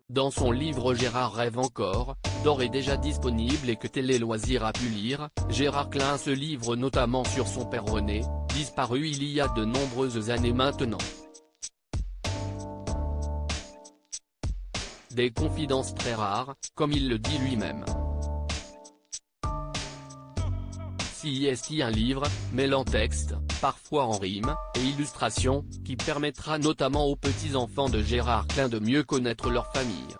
dans son livre Gérard rêve encore, d'ores et déjà disponible et que Télé Loisirs a pu lire, Gérard Klein se livre notamment sur son père René, disparu il y a de nombreuses années maintenant. Des confidences très rares, comme il le dit lui-même. Si est un livre, mêlant texte, parfois en rime, et illustrations, qui permettra notamment aux petits-enfants de Gérard Klein de mieux connaître leur famille.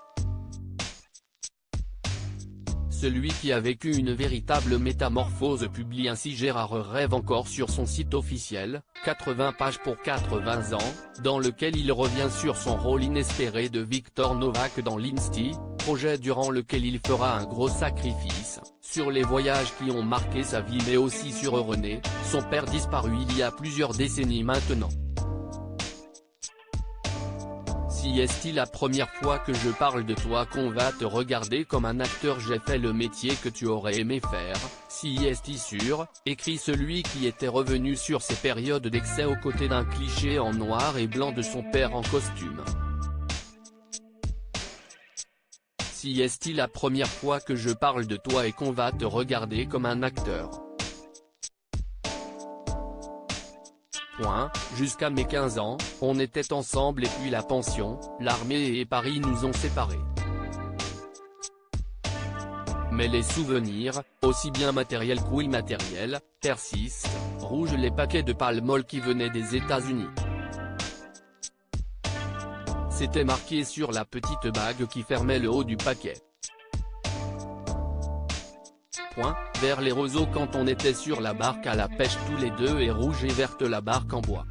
Celui qui a vécu une véritable métamorphose publie ainsi Gérard rêve encore sur son site officiel, 80 pages pour 80 ans, dans lequel il revient sur son rôle inespéré de Victor Novak dans l'Insti, projet durant lequel il fera un gros sacrifice, sur les voyages qui ont marqué sa vie mais aussi sur René, son père disparu il y a plusieurs décennies maintenant. Si est-il la première fois que je parle de toi qu'on va te regarder comme un acteur, j'ai fait le métier que tu aurais aimé faire, si est-il sûr, écrit celui qui était revenu sur ses périodes d'excès aux côtés d'un cliché en noir et blanc de son père en costume. Si est-il la première fois que je parle de toi et qu'on va te regarder comme un acteur. Jusqu'à mes 15 ans, on était ensemble et puis la pension, l'armée et Paris nous ont séparés. Mais les souvenirs, aussi bien matériels qu'immatériels, persistent, rouge les paquets de Palmol qui venaient des États-Unis. C'était marqué sur la petite bague qui fermait le haut du paquet. Vers les roseaux quand on était sur la barque à la pêche tous les deux et rouge et verte la barque en bois.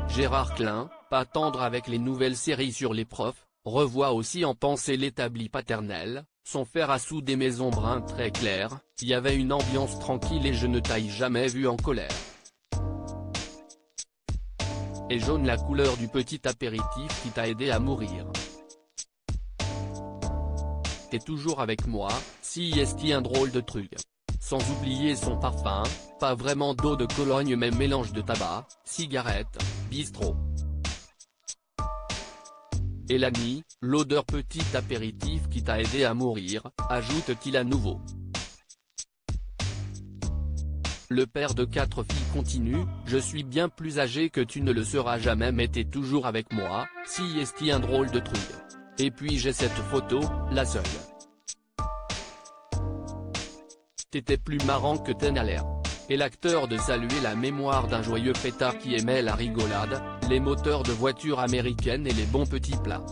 Gérard Klein, pas tendre avec les nouvelles séries sur les profs, revoit aussi en pensée l'établi paternel, son fer à sous des maisons bruns très claires, y avait une ambiance tranquille et je ne t'ai jamais vu en colère. Et jaune la couleur du petit apéritif qui t'a aidé à mourir. T'es toujours avec moi, si est un drôle de truc. Sans oublier son parfum, pas vraiment d'eau de Cologne mais mélange de tabac, cigarette, bistrot. Et l'ami, l'odeur petit apéritif qui t'a aidé à mourir, ajoute-t-il à nouveau. Le père de 4 filles continue, je suis bien plus âgé que tu ne le seras jamais mais t'es toujours avec moi, si est un drôle de truc. Et puis j'ai cette photo, la seule. T'étais plus marrant que t'en as l'air. Et l'acteur de saluer la mémoire d'un joyeux fêtard qui aimait la rigolade, les moteurs de voitures américaines et les bons petits plats.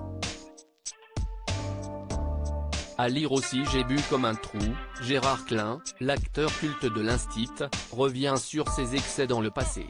À lire aussi J'ai bu comme un trou, Gérard Klein, l'acteur culte de l'Instit, revient sur ses excès dans le passé.